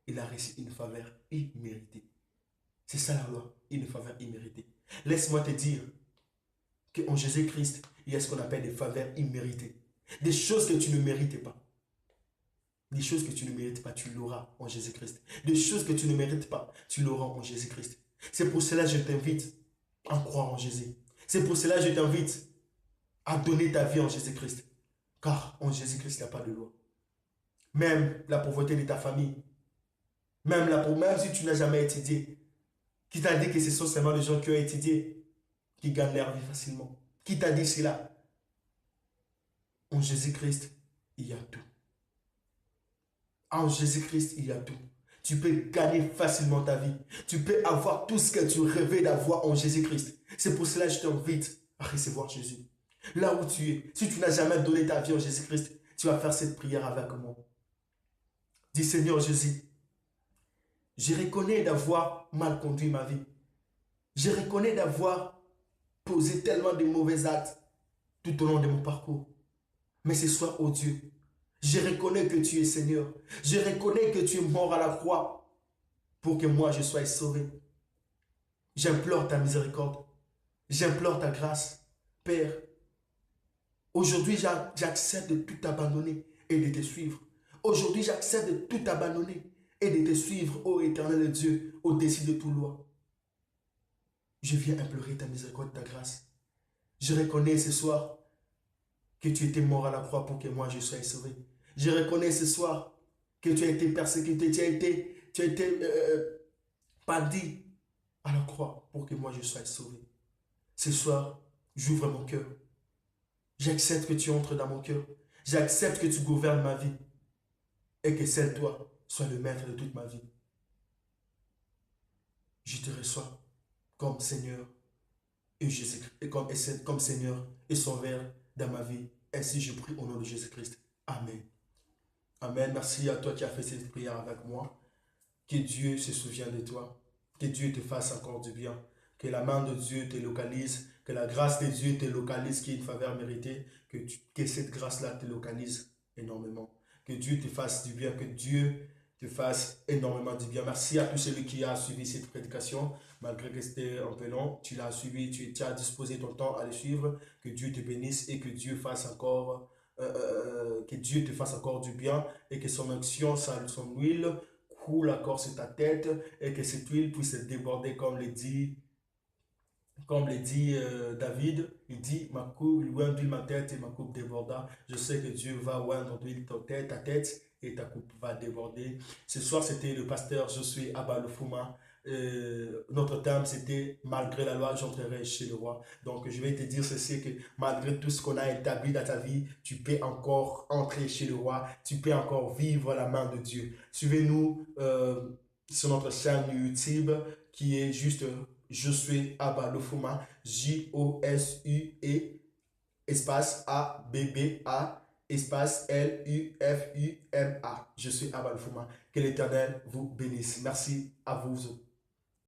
il a reçu une faveur imméritée. C'est ça la loi, une faveur imméritée. Laisse-moi te dire qu'en Jésus-Christ, il y a ce qu'on appelle des faveurs imméritées. Des choses que tu ne mérites pas. Des choses que tu ne mérites pas, tu l'auras en Jésus-Christ. Des choses que tu ne mérites pas, tu l'auras en Jésus-Christ. C'est pour cela que je t'invite à croire en Jésus. C'est pour cela que je t'invite à donner ta vie en Jésus-Christ. Car en Jésus-Christ, il n'y a pas de loi. Même la pauvreté de ta famille, même si tu n'as jamais étudié, qui t'a dit que ce sont seulement les gens qui ont étudié qui gagnent leur vie facilement? Qui t'a dit cela? En Jésus-Christ, il y a tout. En Jésus-Christ, il y a tout. Tu peux gagner facilement ta vie. Tu peux avoir tout ce que tu rêvais d'avoir en Jésus-Christ. C'est pour cela que je t'invite à recevoir Jésus. Là où tu es, si tu n'as jamais donné ta vie en Jésus-Christ, tu vas faire cette prière avec moi. Dis Seigneur Jésus, je reconnais d'avoir mal conduit ma vie. Je reconnais d'avoir posé tellement de mauvais actes tout au long de mon parcours. Mais ce soir, oh Dieu, je reconnais que tu es Seigneur. Je reconnais que tu es mort à la croix pour que moi je sois sauvé. J'implore ta miséricorde. J'implore ta grâce. Père, aujourd'hui j'accepte de tout abandonner et de te suivre. Aujourd'hui j'accepte de tout abandonner et de te suivre, ô éternel Dieu, au-dessus de toute loi. Je viens implorer ta miséricorde, ta grâce. Je reconnais ce soir que tu étais mort à la croix pour que moi je sois sauvé. Je reconnais ce soir que tu as été persécuté, tu as été pendu à la croix pour que moi je sois sauvé. Ce soir, j'ouvre mon cœur. J'accepte que tu entres dans mon cœur. J'accepte que tu gouvernes ma vie et que seul toi sois le maître de toute ma vie. Je te reçois comme Seigneur et Jésus, et comme Seigneur et Sauveur dans ma vie. Ainsi je prie au nom de Jésus-Christ. Amen. Amen. Merci à toi qui as fait cette prière avec moi. Que Dieu se souvienne de toi. Que Dieu te fasse encore du bien. Que la main de Dieu te localise. Que la grâce de Dieu te localise, qui est une faveur méritée. Que cette grâce-là te localise énormément. Que Dieu te fasse du bien. Que Dieu te fasse énormément du bien. Merci à tous ceux qui ont suivi cette prédication. Malgré que c'était un peu long, tu l'as suivi, tu as disposé ton temps à le suivre. Que Dieu te bénisse et que Dieu fasse encore, que Dieu te fasse encore du bien et que son action, son huile coule encore sur ta tête et que cette huile puisse déborder comme le dit David. Il dit, ma coupe, loin d'huile ma tête et ma coupe déborda. Je sais que Dieu va oindre d'huile ta tête et ta coupe va déborder. Ce soir, c'était le pasteur Josué Abalofuma. Notre thème c'était malgré la loi j'entrerai chez le roi. Donc je vais te dire ceci, que malgré tout ce qu'on a établi dans ta vie, tu peux encore entrer chez le roi, tu peux encore vivre la main de Dieu. Suivez-nous sur notre chaîne YouTube qui est juste Josué Abalofuma, Josue espace ABBA espace LUFUMA. Je suis Abalofuma. Que l'Éternel vous bénisse. Merci à vous.